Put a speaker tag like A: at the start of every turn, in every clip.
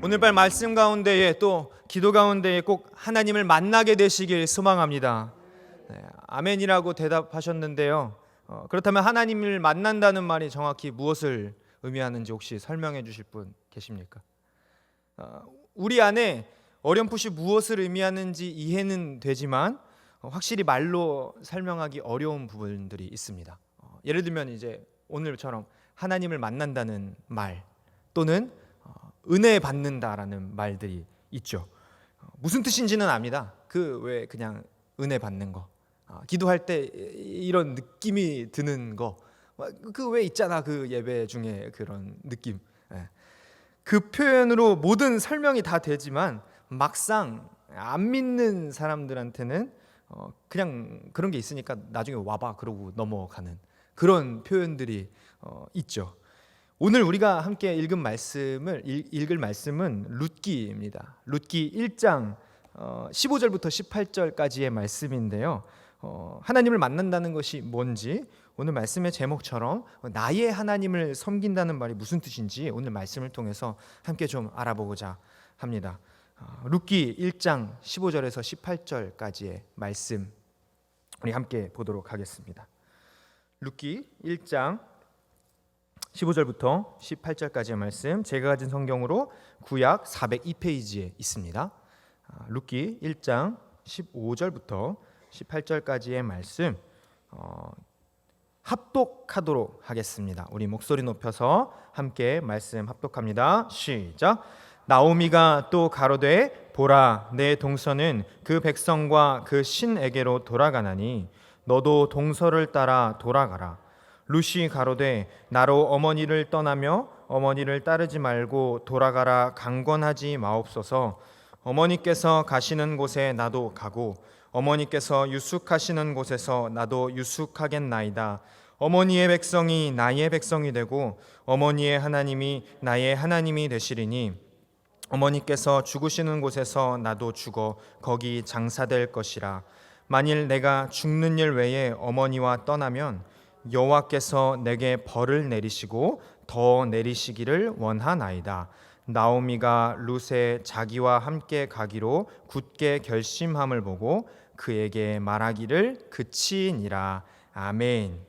A: 오늘 날 말씀 가운데에 또 기도 가운데에 꼭 하나님을 만나게 되시길 소망합니다. 아멘이라고 대답하셨는데요. 그렇다면 하나님을 만난다는 말이 정확히 무엇을 의미하는지 혹시 설명해 주실 분 계십니까? 우리 안에 어렴풋이 무엇을 의미하는지 이해는 되지만 확실히 말로 설명하기 어려운 부분들이 있습니다. 예를 들면 이제 오늘처럼 하나님을 만난다는 말 또는 은혜 받는다라는 말들이 있죠. 무슨 뜻인지는 압니다. 그 왜 그냥 은혜 받는 거, 기도할 때 이런 느낌이 드는 거, 그 왜 있잖아 그 예배 중에 그런 느낌. 그 표현으로 모든 설명이 다 되지만 막상 안 믿는 사람들한테는 그냥 그런 게 있으니까 나중에 와봐 그러고 넘어가는 그런 표현들이 있죠. 오늘 우리가 함께 읽을 말씀은 룻기입니다. 룻기 1장 15절부터 18절까지의 말씀인데요. 하나님을 만난다는 것이 뭔지, 오늘 말씀의 제목처럼 나의 하나님을 섬긴다는 말이 무슨 뜻인지 오늘 말씀을 통해서 함께 좀 알아보고자 합니다. 룻기 1장 15절에서 18절까지의 말씀 우리 함께 보도록 하겠습니다. 룻기 1장 15절부터 18절까지의 말씀, 제가 가진 성경으로 구약 402페이지에 있습니다. 룻기 1장 15절부터 18절까지의 말씀 합독하도록 하겠습니다. 우리 목소리 높여서 함께 말씀 합독합니다. 시작. 나오미가 또 가로되 보라, 내 동서는 그 백성과 그 신에게로 돌아가나니 너도 동서를 따라 돌아가라. 룻이 가로되 나로 어머니를 떠나며 어머니를 따르지 말고 돌아가라 강권하지 마옵소서. 어머니께서 가시는 곳에 나도 가고 어머니께서 유숙하시는 곳에서 나도 유숙하겠나이다. 어머니의 백성이 나의 백성이 되고 어머니의 하나님이 나의 하나님이 되시리니 어머니께서 죽으시는 곳에서 나도 죽어 거기 장사될 것이라. 만일 내가 죽는 일 외에 어머니와 떠나면 여호와께서 내게 벌을 내리시고 더 내리시기를 원하나이다. 나오미가 룻의 자기와 함께 가기로 굳게 결심함을 보고 그에게 말하기를 그치니라. 아멘.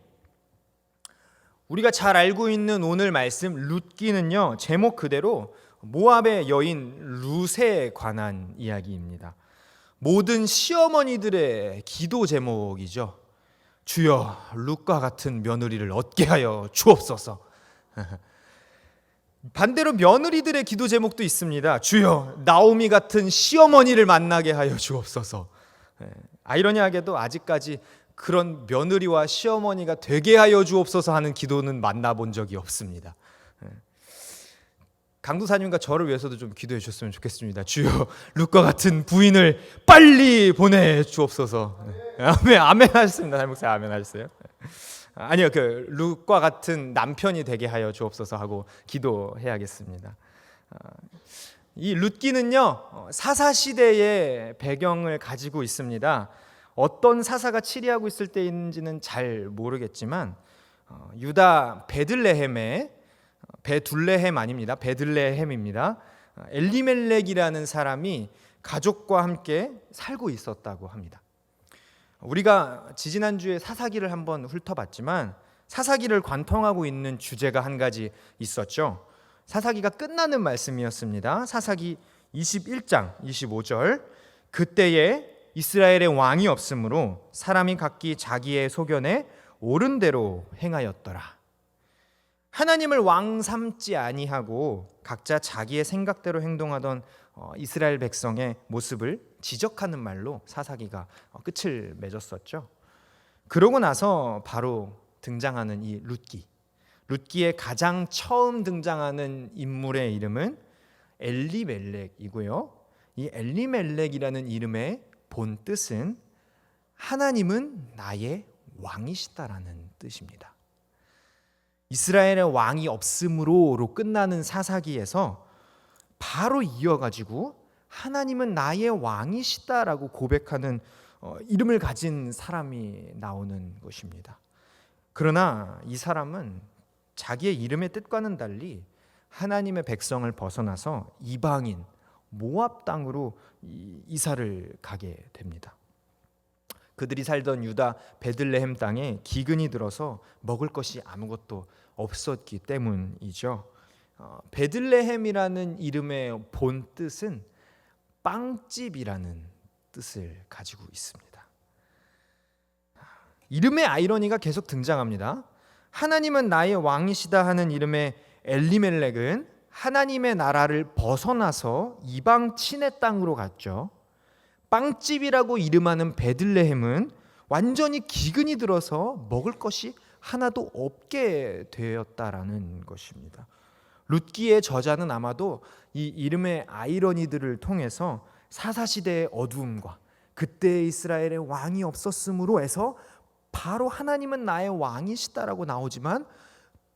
A: 우리가 잘 알고 있는 오늘 말씀 룻기는요, 제목 그대로 모압의 여인 룻에 관한 이야기입니다. 모든 시어머니들의 기도 제목이죠. 주여, 룻과 같은 며느리를 얻게 하여 주옵소서. 반대로 며느리들의 기도 제목도 있습니다. 주여, 나오미 같은 시어머니를 만나게 하여 주옵소서. 아이러니하게도 아직까지 그런 며느리와 시어머니가 되게 하여 주옵소서 하는 기도는 만나본 적이 없습니다. 강도사님과 저를 위해서도 좀 기도해 주셨으면 좋겠습니다. 주여, 룻과 같은 부인을 빨리 보내 주옵소서. 아멘, 아멘 하셨습니다. 달목사 아멘 하셨어요? 아니요, 그 룻과 같은 남편이 되게 하여 주옵소서 하고 기도해야겠습니다. 이 룻기는요, 사사 시대의 배경을 가지고 있습니다. 어떤 사사가 치리하고 있을 때인지는 잘 모르겠지만 유다 베둘레헴 아닙니다. 베들레헴입니다. 엘리멜렉이라는 사람이 가족과 함께 살고 있었다고 합니다. 우리가 지지난주에 사사기를 한번 훑어봤지만 사사기를 관통하고 있는 주제가 한 가지 있었죠. 사사기가 끝나는 말씀이었습니다. 사사기 21장 25절, 그때에 이스라엘의 왕이 없으므로 사람이 각기 자기의 소견에 옳은 대로 행하였더라. 하나님을 왕 삼지 아니하고 각자 자기의 생각대로 행동하던 이스라엘 백성의 모습을 지적하는 말로 사사기가 끝을 맺었었죠. 그러고 나서 바로 등장하는 이 룻기의 가장 처음 등장하는 인물의 이름은 엘리멜렉이고요. 이 엘리멜렉이라는 이름의 본 뜻은 하나님은 나의 왕이시다라는 뜻입니다. 이스라엘의 왕이 없으므로로 끝나는 사사기에서 바로 이어가지고 하나님은 나의 왕이시다라고 고백하는 이름을 가진 사람이 나오는 것입니다. 그러나 이 사람은 자기의 이름의 뜻과는 달리 하나님의 백성을 벗어나서 이방인 모압 땅으로 이사를 가게 됩니다. 그들이 살던 유다 베들레헴 땅에 기근이 들어서 먹을 것이 아무것도 없었기 때문이죠. 베들레헴이라는 이름의 본 뜻은 빵집이라는 뜻을 가지고 있습니다. 이름의 아이러니가 계속 등장합니다. 하나님은 나의 왕이시다 하는 이름의 엘리멜렉은 하나님의 나라를 벗어나서 이방 친의 땅으로 갔죠. 빵집이라고 이름하는 베들레헴은 완전히 기근이 들어서 먹을 것이 하나도 없게 되었다라는 것입니다. 룻기의 저자는 아마도 이 이름의 아이러니들을 통해서 사사시대의 어두움과 그때 이스라엘의 왕이 없었으므로 해서 바로 하나님은 나의 왕이시다라고 나오지만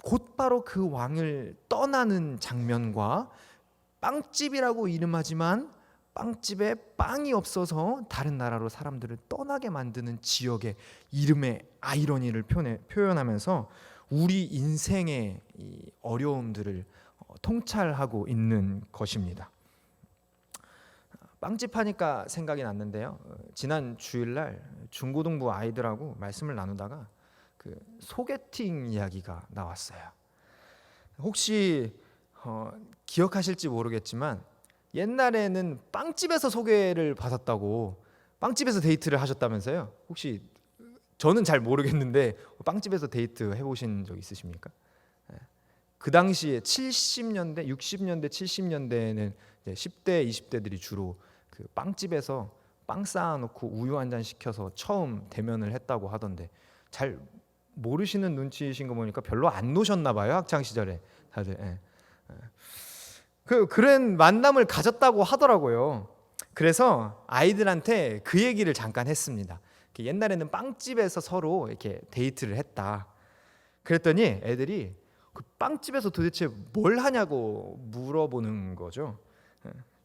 A: 곧바로 그 왕을 떠나는 장면과 빵집이라고 이름하지만 빵집에 빵이 없어서 다른 나라로 사람들을 떠나게 만드는 지역의 이름의 아이러니를 표현하면서 우리 인생의 이 어려움들을 통찰하고 있는 것입니다. 빵집 하니까 생각이 났는데요. 지난 주일날 중고등부 아이들하고 말씀을 나누다가 그 소개팅 이야기가 나왔어요. 혹시 기억하실지 모르겠지만 옛날에는 빵집에서 소개를 받았다고 빵집에서 데이트를 하셨다면서요? 혹시 저는 잘 모르겠는데 빵집에서 데이트 해보신 적 있으십니까? 그 당시에 70년대, 60년대, 70년대에는 10대, 20대들이 주로 그 빵집에서 빵 쌓아놓고 우유 한 잔 시켜서 처음 대면을 했다고 하던데 잘 모르시는 눈치이신 거 보니까 별로 안 노셨나 봐요, 학창 시절에 다들. 그런 만남을 가졌다고 하더라고요. 그래서 아이들한테 그 얘기를 잠깐 했습니다. 옛날에는 빵집에서 서로 이렇게 데이트를 했다. 그랬더니 애들이 그 빵집에서 도대체 뭘 하냐고 물어보는 거죠.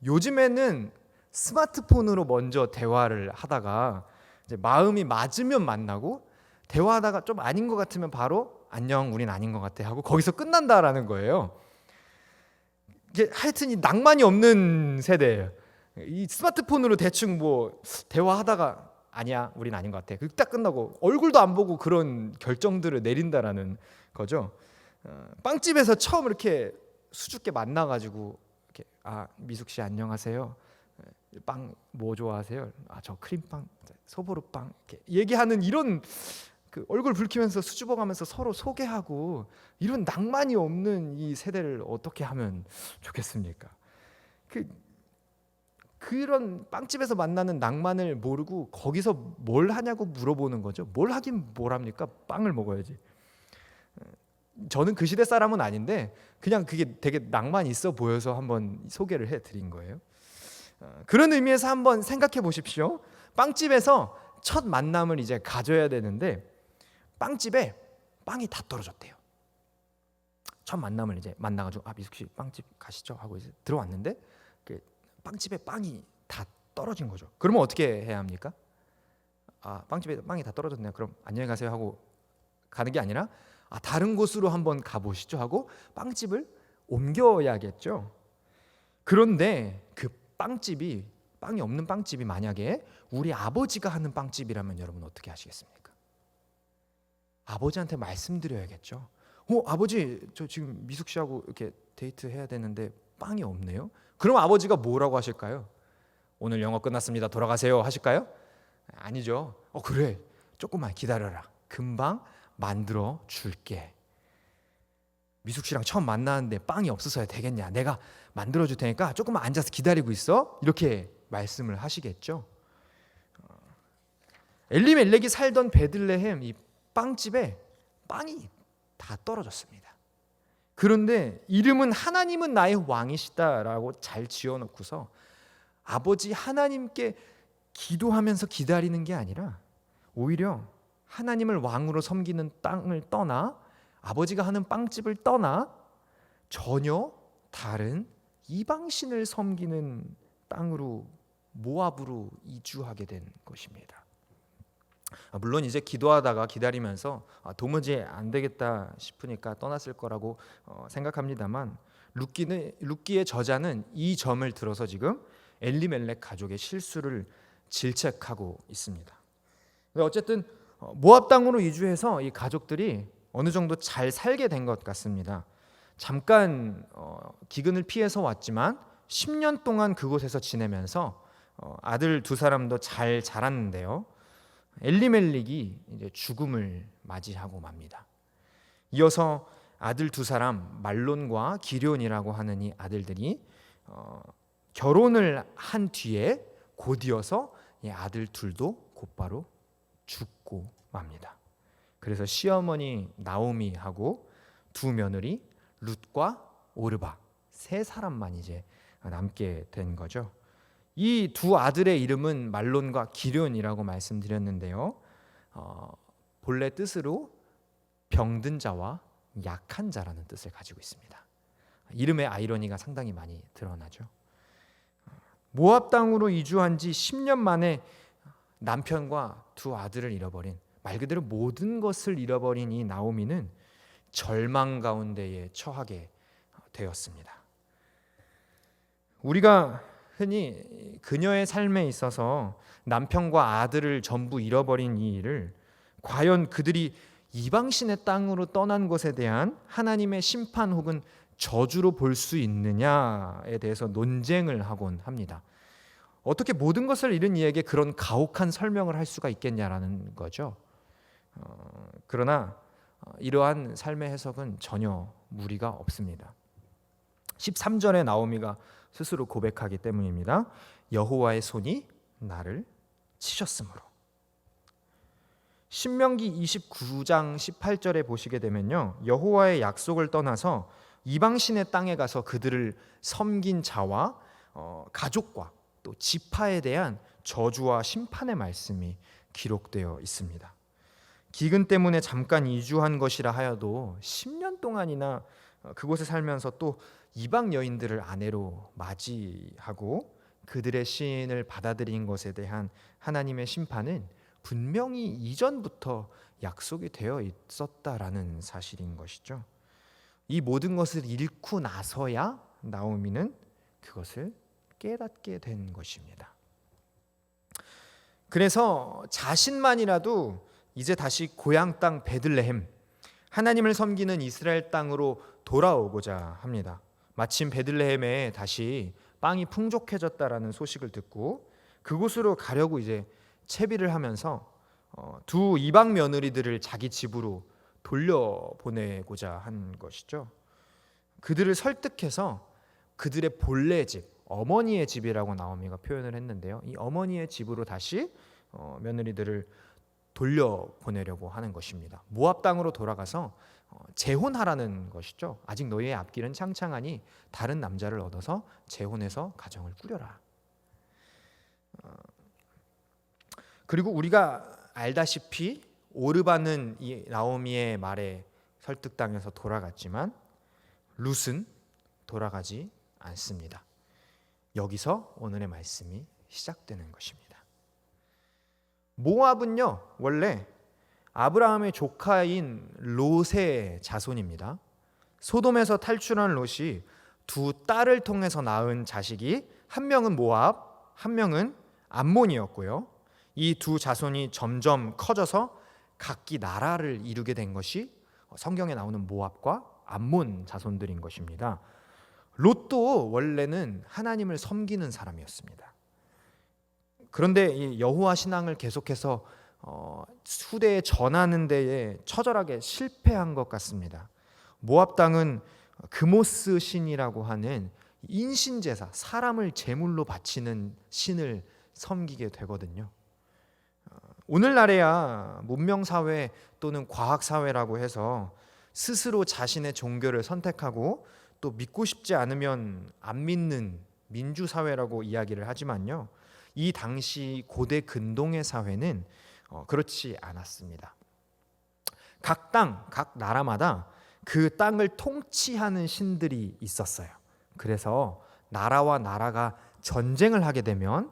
A: 요즘에는 스마트폰으로 먼저 대화를 하다가 이제 마음이 맞으면 만나고 대화하다가 좀 아닌 것 같으면 바로 안녕, 우린 아닌 것 같아 하고 거기서 끝난다라는 거예요. 이게 하여튼 이 낭만이 없는 세대예요. 이 스마트폰으로 대충 뭐 대화하다가 아니야, 우린 아닌 것 같아. 딱 끝나고 얼굴도 안 보고 그런 결정들을 내린다라는 거죠. 빵집에서 처음 이렇게 수줍게 만나가지고 이렇게 미숙 씨 안녕하세요. 빵 뭐 좋아하세요? 저 크림빵, 소보루빵 이렇게 얘기하는 이런 그 얼굴 붉히면서 수줍어가면서 서로 소개하고 이런 낭만이 없는 이 세대를 어떻게 하면 좋겠습니까? 그런 빵집에서 만나는 낭만을 모르고 거기서 뭘 하냐고 물어보는 거죠. 뭘 하긴 뭘 합니까? 빵을 먹어야지. 저는 그 시대 사람은 아닌데 그냥 그게 되게 낭만 있어 보여서 한번 소개를 해드린 거예요. 그런 의미에서 한번 생각해 보십시오. 빵집에서 첫 만남을 이제 가져야 되는데 빵집에 빵이 다 떨어졌대요. 첫 만남을 이제 만나가지고 미숙 씨 빵집 가시죠 하고 이제 들어왔는데 그 빵집에 빵이 다 떨어진 거죠. 그러면 어떻게 해야 합니까? 빵집에 빵이 다 떨어졌네요. 그럼 안녕히 가세요 하고 가는 게 아니라 다른 곳으로 한번 가보시죠 하고 빵집을 옮겨야겠죠. 그런데 그 빵집이 빵이 없는 빵집이 만약에 우리 아버지가 하는 빵집이라면 여러분 어떻게 하시겠습니까? 아버지한테 말씀드려야겠죠. 아버지 저 지금 미숙 씨하고 이렇게 데이트 해야 되는데 빵이 없네요. 그럼 아버지가 뭐라고 하실까요? 오늘 영어 끝났습니다. 돌아가세요 하실까요? 아니죠. 그래 조금만 기다려라. 금방 만들어 줄게. 미숙 씨랑 처음 만나는데 빵이 없어서야 되겠냐? 내가 만들어 줄 테니까 조금만 앉아서 기다리고 있어. 이렇게 말씀을 하시겠죠. 엘리멜렉이 살던 베들레헴 이 빵집에 빵이 다 떨어졌습니다. 그런데 이름은 하나님은 나의 왕이시다라고 잘 지어놓고서 아버지 하나님께 기도하면서 기다리는 게 아니라 오히려 하나님을 왕으로 섬기는 땅을 떠나 아버지가 하는 빵집을 떠나 전혀 다른 이방신을 섬기는 땅으로 모압으로 이주하게 된 것입니다. 물론 이제 기도하다가 기다리면서 도무지 안 되겠다 싶으니까 떠났을 거라고 생각합니다만 룻기의 저자는 이 점을 들어서 지금 엘리멜렉 가족의 실수를 질책하고 있습니다. 어쨌든 모압 땅으로 이주해서 이 가족들이 어느 정도 잘 살게 된 것 같습니다. 잠깐 기근을 피해서 왔지만 10년 동안 그곳에서 지내면서 아들 두 사람도 잘 자랐는데요. 엘리멜렉이 이제 죽음을 맞이하고 맙니다. 이어서 아들 두 사람 말론과 기럧이라고 하는 이 아들들이 결혼을 한 뒤에 곧이어서 이 아들 둘도 곧바로 죽고 맙니다. 그래서 시어머니 나오미하고 두 며느리 룻과 오르바 세 사람만 이제 남게 된 거죠. 이 두 아들의 이름은 말론과 기럧이라고 말씀드렸는데요. 본래 뜻으로 병든 자와 약한 자라는 뜻을 가지고 있습니다. 이름의 아이러니가 상당히 많이 드러나죠. 모압 땅으로 이주한 지 10년 만에 남편과 두 아들을 잃어버린, 말 그대로 모든 것을 잃어버린 이 나오미는 절망 가운데에 처하게 되었습니다. 우리가 흔히 그녀의 삶에 있어서 남편과 아들을 전부 잃어버린 이 일을 과연 그들이 이방신의 땅으로 떠난 것에 대한 하나님의 심판 혹은 저주로 볼 수 있느냐에 대해서 논쟁을 하곤 합니다. 어떻게 모든 것을 잃은 이에게 그런 가혹한 설명을 할 수가 있겠냐라는 거죠. 그러나 이러한 삶의 해석은 전혀 무리가 없습니다. 13절에 나오미가 스스로 고백하기 때문입니다. 여호와의 손이 나를 치셨으므로. 신명기 29장 18절에 보시게 되면요, 여호와의 약속을 떠나서 이방신의 땅에 가서 그들을 섬긴 자와 가족과 또 지파에 대한 저주와 심판의 말씀이 기록되어 있습니다. 기근 때문에 잠깐 이주한 것이라 하여도 10년 동안이나 그곳에 살면서 또 이방 여인들을 아내로 맞이하고 그들의 시인을 받아들인 것에 대한 하나님의 심판은 분명히 이전부터 약속이 되어 있었다라는 사실인 것이죠. 이 모든 것을 잃고 나서야 나오미는 그것을 깨닫게 된 것입니다. 그래서 자신만이라도 이제 다시 고향 땅 베들레헴, 하나님을 섬기는 이스라엘 땅으로 돌아오고자 합니다. 마침 베들레헴에 다시 빵이 풍족해졌다라는 소식을 듣고 그곳으로 가려고 이제 채비를 하면서 두 이방 며느리들을 자기 집으로 돌려보내고자 한 것이죠. 그들을 설득해서 그들의 본래 집, 어머니의 집이라고 나오미가 표현을 했는데요. 이 어머니의 집으로 다시 며느리들을 돌려보내려고 하는 것입니다. 모압 땅으로 돌아가서 재혼하라는 것이죠. 아직 너희의 앞길은 창창하니 다른 남자를 얻어서 재혼해서 가정을 꾸려라. 그리고 우리가 알다시피 오르바는 이 나오미의 말에 설득당해서 돌아갔지만 룻은 돌아가지 않습니다. 여기서 오늘의 말씀이 시작되는 것입니다. 모압은요, 원래 아브라함의 조카인 롯의 자손입니다. 소돔에서 탈출한 롯이 두 딸을 통해서 낳은 자식이 한 명은 모압, 한 명은 암몬이었고요. 이 두 자손이 점점 커져서 각기 나라를 이루게 된 것이 성경에 나오는 모압과 암몬 자손들인 것입니다. 롯도 원래는 하나님을 섬기는 사람이었습니다. 그런데 이 여호와 신앙을 계속해서 후대에 전하는 데에 처절하게 실패한 것 같습니다. 모압 땅은 그모스 신이라고 하는 인신제사, 사람을 제물로 바치는 신을 섬기게 되거든요. 오늘날에야 문명사회 또는 과학사회라고 해서 스스로 자신의 종교를 선택하고 또 믿고 싶지 않으면 안 믿는 민주사회라고 이야기를 하지만요, 이 당시 고대 근동의 사회는 그렇지 않았습니다. 각 땅, 각 나라마다 그 땅을 통치하는 신들이 있었어요. 그래서 나라와 나라가 전쟁을 하게 되면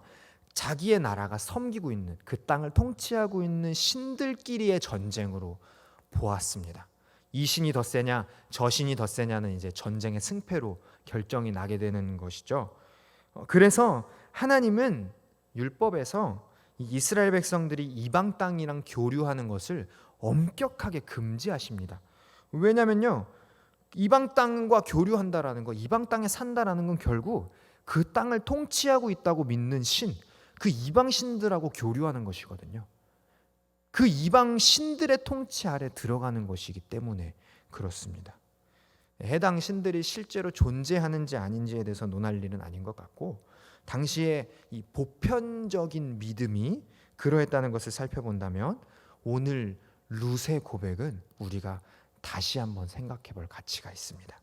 A: 자기의 나라가 섬기고 있는 그 땅을 통치하고 있는 신들끼리의 전쟁으로 보았습니다. 이 신이 더 세냐 저 신이 더 세냐는 이제 전쟁의 승패로 결정이 나게 되는 것이죠. 그래서 하나님은 율법에서 이 이스라엘 백성들이 이방 땅이랑 교류하는 것을 엄격하게 금지하십니다. 왜냐면요, 이방 땅과 교류한다라는 거, 이방 땅에 산다라는 건 결국 그 땅을 통치하고 있다고 믿는 신, 그 이방 신들하고 교류하는 것이거든요. 그 이방 신들의 통치 아래 들어가는 것이기 때문에 그렇습니다. 해당 신들이 실제로 존재하는지 아닌지에 대해서 논할 일은 아닌 것 같고, 당시에 이 보편적인 믿음이 그러했다는 것을 살펴본다면 오늘 룻의 고백은 우리가 다시 한번 생각해 볼 가치가 있습니다.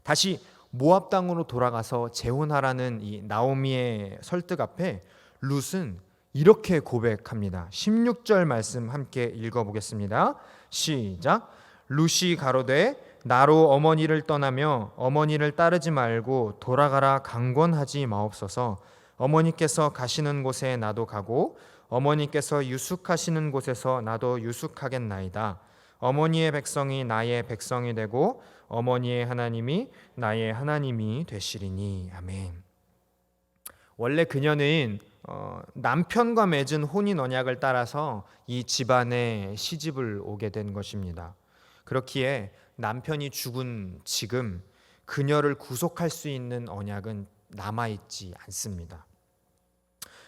A: 다시 모압 땅으로 돌아가서 재혼하라는 이 나오미의 설득 앞에 룻은 이렇게 고백합니다. 16절 말씀 함께 읽어보겠습니다. 시작. 룻이 가로되 나로 어머니를 떠나며 어머니를 따르지 말고 돌아가라 강권하지 마옵소서. 어머니께서 가시는 곳에 나도 가고 어머니께서 유숙하시는 곳에서 나도 유숙하겠나이다. 어머니의 백성이 나의 백성이 되고 어머니의 하나님이 나의 하나님이 되시리니. 아멘. 원래 그녀는 남편과 맺은 혼인 언약을 따라서 이 집안에 시집을 오게 된 것입니다. 그렇기에 남편이 죽은 지금 그녀를 구속할 수 있는 언약은 남아있지 않습니다.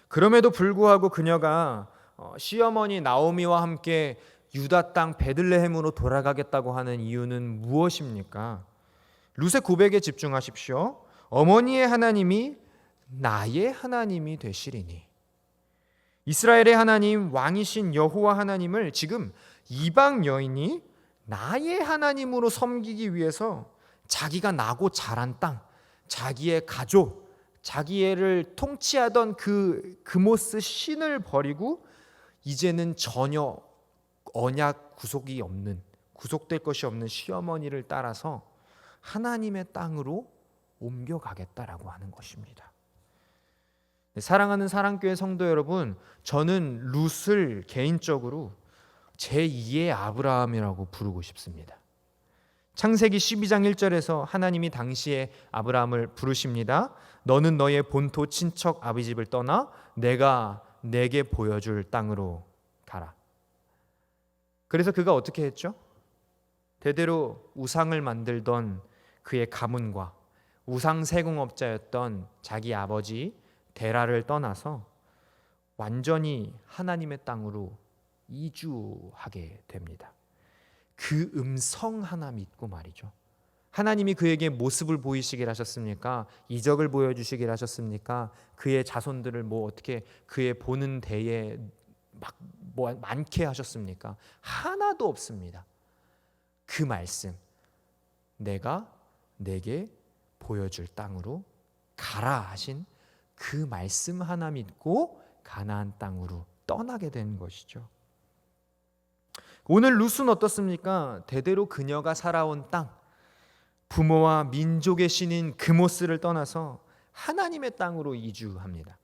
A: 그럼에도 불구하고 그녀가 시어머니 나오미와 함께 유다 땅 베들레헴으로 돌아가겠다고 하는 이유는 무엇입니까? 룻의 고백에 집중하십시오. 어머니의 하나님이 나의 하나님이 되시리니. 이스라엘의 하나님 왕이신 여호와 하나님을 지금 이방 여인이 나의 하나님으로 섬기기 위해서 자기가 나고 자란 땅, 자기의 가족, 자기를 통치하던 그 그모스 신을 버리고 이제는 전혀 언약 구속이 없는, 구속될 것이 없는 시어머니를 따라서 하나님의 땅으로 옮겨가겠다라고 하는 것입니다. 사랑하는 사랑교회 성도 여러분, 저는 룻을 개인적으로 제2의 아브라함이라고 부르고 싶습니다. 창세기 12장 1절에서 하나님이 당시에 아브라함을 부르십니다. 너는 너의 본토 친척 아비 집을 떠나 내가 내게 보여줄 땅으로 가라. 그래서 그가 어떻게 했죠? 대대로 우상을 만들던 그의 가문과 우상 세공업자였던 자기 아버지 데라를 떠나서 완전히 하나님의 땅으로 이주하게 됩니다. 그 음성 하나 믿고 말이죠. 하나님이 그에게 모습을 보이시길 하셨습니까? 이적을 보여주시길 하셨습니까? 그의 자손들을 어떻게 그의 보는 대에 많게 하셨습니까? 하나도 없습니다. 그 말씀, 내가 내게 보여줄 땅으로 가라 하신 그 말씀 하나 믿고 가나안 땅으로 떠나게 된 것이죠. 오늘 룻은 어떻습니까? 대대로 그녀가 살아온 땅, 부모와 민족의 신인 그모스를 떠나서 하나님의 땅으로 이주합니다.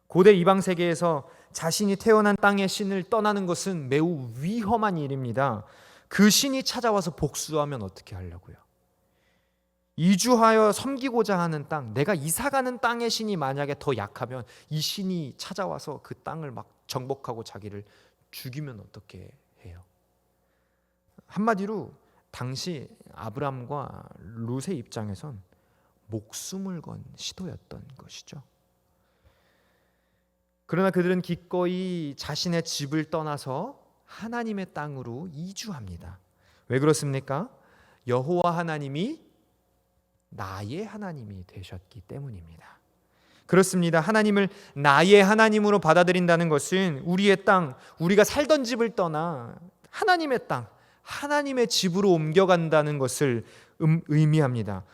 A: 고대 이방 세계에서 자신이 태어난 땅의 신을 떠나는 것은 매우 위험한 일입니다. 그 신이 찾아와서 복수하면 어떻게 하려고요? 이주하여 섬기고자 하는 땅, 내가 이사가는 땅의 신이 만약에 더 약하면 이 신이 찾아와서 그 땅을 막 정복하고 자기를 죽이면 어떻게 해요? 한마디로 당시 아브람과 룻의 입장에선 목숨을 건 시도였던 것이죠. 그러나 그들은 기꺼이 자신의 집을 떠나서 하나님의 땅으로 이주합니다. 왜 그렇습니까? 여호와 하나님이 나의 하나님이 되셨기 때문입니다. 그렇습니다. 하나님을 나의 하나님으로 받아들인다는 것은 우리의 땅, 우리가 살던 집을 떠나 하나님의 땅, 하나님의 집으로 옮겨간다는 것을 의미합니다.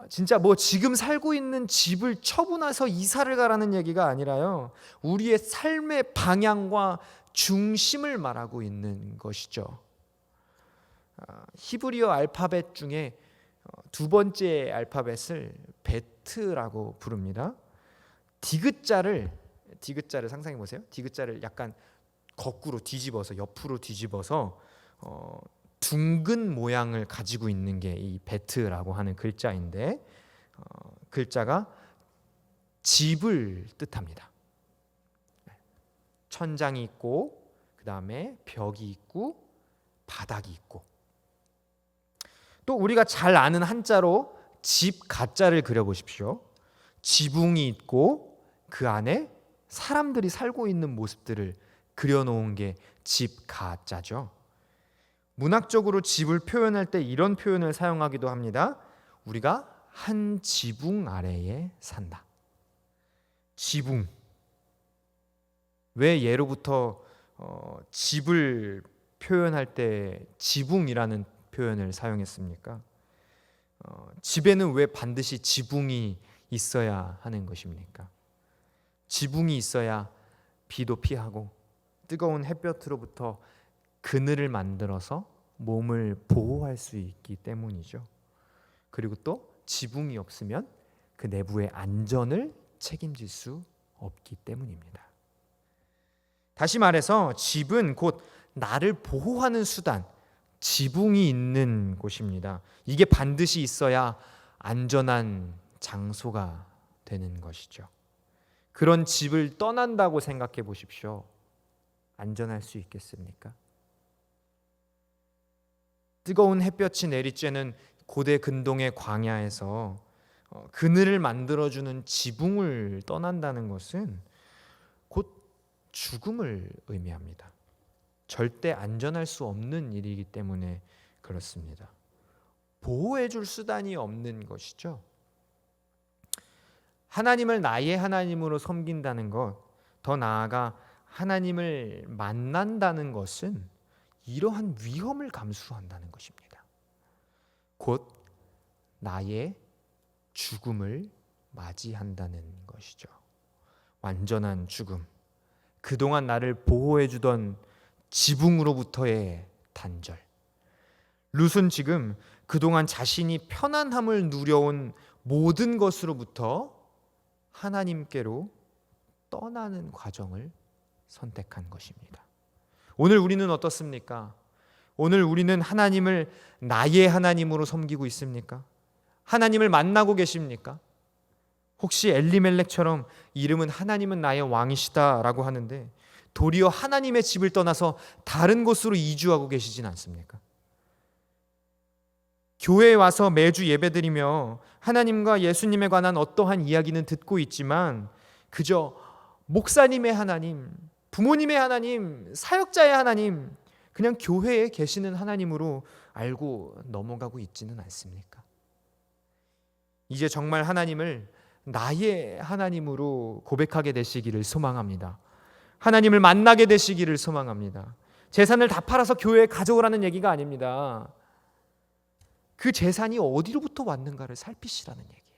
A: 진짜 지금 살고 있는 집을 처분해서 이사를 가라는 얘기가 아니라요, 우리의 삶의 방향과 중심을 말하고 있는 것이죠. 히브리어 알파벳 중에 두 번째 알파벳을 베트라고 부릅니다. 디귿자를 상상해 보세요. 디귿자를 약간 거꾸로 뒤집어서, 옆으로 뒤집어서 둥근 모양을 가지고 있는 게 이 베트라고 하는 글자인데 글자가 집을 뜻합니다. 천장이 있고 그 다음에 벽이 있고 바닥이 있고 또 우리가 잘 아는 한자로 집 가자를 그려보십시오. 지붕이 있고 그 안에 사람들이 살고 있는 모습들을 그려놓은 게 집 가자죠. 문학적으로 집을 표현할 때 이런 표현을 사용하기도 합니다. 우리가 한 지붕 아래에 산다. 지붕. 왜 예로부터 집을 표현할 때 지붕이라는 표현을 사용했습니까? 집에는 왜 반드시 지붕이 있어야 하는 것입니까? 지붕이 있어야 비도 피하고 뜨거운 햇볕으로부터 그늘을 만들어서 몸을 보호할 수 있기 때문이죠. 그리고 또 지붕이 없으면 그 내부의 안전을 책임질 수 없기 때문입니다. 다시 말해서 집은 곧 나를 보호하는 수단, 지붕이 있는 곳입니다. 이게 반드시 있어야 안전한 장소가 되는 것이죠. 그런 집을 떠난다고 생각해 보십시오. 안전할 수 있겠습니까? 뜨거운 햇볕이 내리쬐는 고대 근동의 광야에서 그늘을 만들어주는 지붕을 떠난다는 것은 곧 죽음을 의미합니다. 절대 안전할 수 없는 일이기 때문에 그렇습니다. 보호해줄 수단이 없는 것이죠. 하나님을 나의 하나님으로 섬긴다는 것, 더 나아가 하나님을 만난다는 것은 이러한 위험을 감수한다는 것입니다. 곧 나의 죽음을 맞이한다는 것이죠. 완전한 죽음. 그동안 나를 보호해주던 지붕으로부터의 단절. 룻은 지금 그동안 자신이 편안함을 누려온 모든 것으로부터 하나님께로 떠나는 과정을 선택한 것입니다. 오늘 우리는 어떻습니까? 오늘 우리는 하나님을 나의 하나님으로 섬기고 있습니까? 하나님을 만나고 계십니까? 혹시 엘리멜렉처럼 이름은 하나님은 나의 왕이시다라고 하는데 도리어 하나님의 집을 떠나서 다른 곳으로 이주하고 계시진 않습니까? 교회에 와서 매주 예배드리며 하나님과 예수님에 관한 어떠한 이야기는 듣고 있지만 그저 목사님의 하나님, 부모님의 하나님, 사역자의 하나님, 그냥 교회에 계시는 하나님으로 알고 넘어가고 있지는 않습니까? 이제 정말 하나님을 나의 하나님으로 고백하게 되시기를 소망합니다. 하나님을 만나게 되시기를 소망합니다. 재산을 다 팔아서 교회에 가져오라는 얘기가 아닙니다. 그 재산이 어디로부터 왔는가를 살피시라는 얘기예요.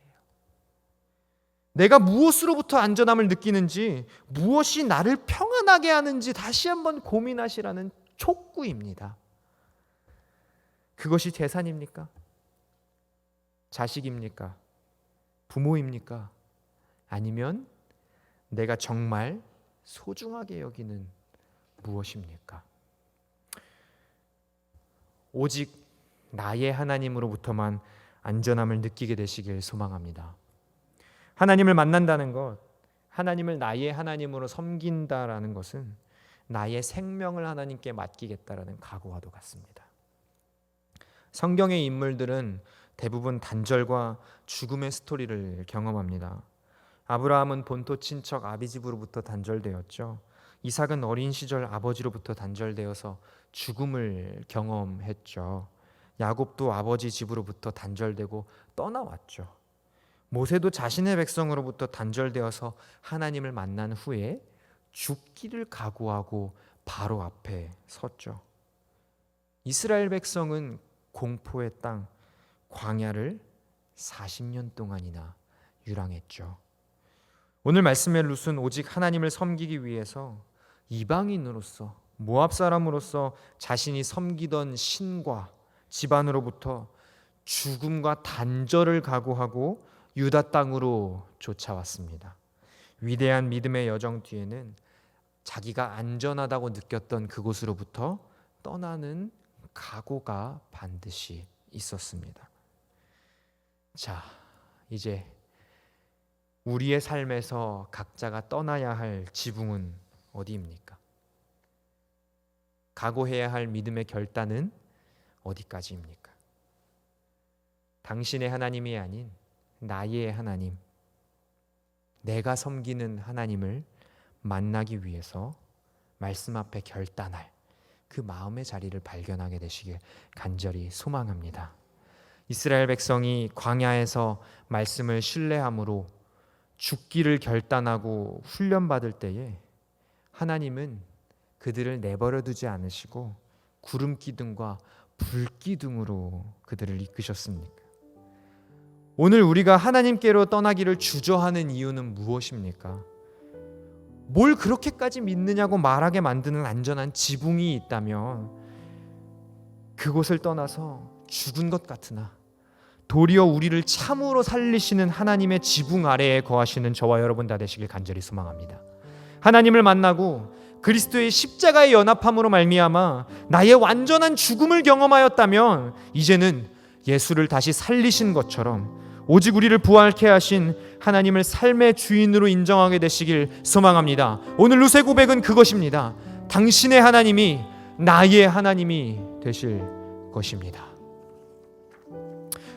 A: 내가 무엇으로부터 안전함을 느끼는지, 무엇이 나를 평안하게 하는지 다시 한번 고민하시라는 촉구입니다. 그것이 재산입니까? 자식입니까? 부모입니까? 아니면 내가 정말 소중하게 여기는 무엇입니까? 오직 나의 하나님으로부터만 안전함을 느끼게 되시길 소망합니다. 하나님을 만난다는 것, 하나님을 나의 하나님으로 섬긴다라는 것은 나의 생명을 하나님께 맡기겠다라는 각오와도 같습니다. 성경의 인물들은 대부분 단절과 죽음의 스토리를 경험합니다. 아브라함은 본토 친척 아비집으로부터 단절되었죠. 이삭은 어린 시절 아버지로부터 단절되어서 죽음을 경험했죠. 야곱도 아버지 집으로부터 단절되고 떠나왔죠. 모세도 자신의 백성으로부터 단절되어서 하나님을 만난 후에 죽기를 각오하고 바로 앞에 섰죠. 이스라엘 백성은 공포의 땅 광야를 40년 동안이나 유랑했죠. 오늘 말씀의 룻은 오직 하나님을 섬기기 위해서 이방인으로서 모압 사람으로서 자신이 섬기던 신과 집안으로부터 죽음과 단절을 각오하고 유다 땅으로 쫓아왔습니다. 위대한 믿음의 여정 뒤에는 자기가 안전하다고 느꼈던 그곳으로부터 떠나는 각오가 반드시 있었습니다. 자, 이제 우리의 삶에서 각자가 떠나야 할 지붕은 어디입니까? 각오해야 할 믿음의 결단은 어디까지입니까? 당신의 하나님이 아닌 나의 하나님, 내가 섬기는 하나님을 만나기 위해서 말씀 앞에 결단할 그 마음의 자리를 발견하게 되시길 간절히 소망합니다. 이스라엘 백성이 광야에서 말씀을 신뢰함으로 죽기를 결단하고 훈련받을 때에 하나님은 그들을 내버려 두지 않으시고 구름 기둥과 불 기둥으로 그들을 이끄셨습니까? 오늘 우리가 하나님께로 떠나기를 주저하는 이유는 무엇입니까? 뭘 그렇게까지 믿느냐고 말하게 만드는 안전한 지붕이 있다면 그곳을 떠나서 죽은 것 같으나 도리어 우리를 참으로 살리시는 하나님의 지붕 아래에 거하시는 저와 여러분 다 되시길 간절히 소망합니다. 하나님을 만나고 그리스도의 십자가의 연합함으로 말미암아 나의 완전한 죽음을 경험하였다면 이제는 예수를 다시 살리신 것처럼 오직 우리를 부활케 하신 하나님을 삶의 주인으로 인정하게 되시길 소망합니다. 오늘 루세 고백은 그것입니다. 당신의 하나님이 나의 하나님이 되실 것입니다.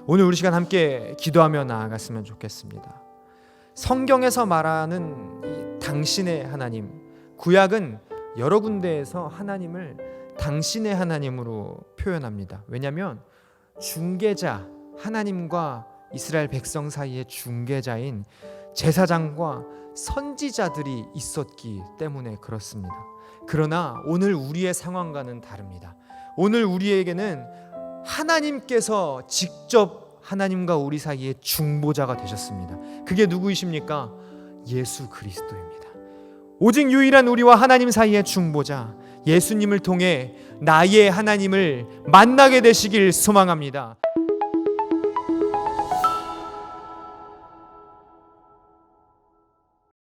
A: 오늘 우리 시간 함께 기도하며 나아갔으면 좋겠습니다. 성경에서 말하는 이 당신의 하나님, 구약은 여러 군데에서 하나님을 당신의 하나님으로 표현합니다. 왜냐하면 중개자, 하나님과 이스라엘 백성 사이의 중개자인 제사장과 선지자들이 있었기 때문에 그렇습니다. 그러나 오늘 우리의 상황과는 다릅니다. 오늘 우리에게는 하나님께서 직접 하나님과 우리 사이의 중보자가 되셨습니다. 그게 누구이십니까? 예수 그리스도입니다. 오직 유일한 우리와 하나님 사이의 중보자 예수님을 통해 나의 하나님을 만나게 되시길 소망합니다.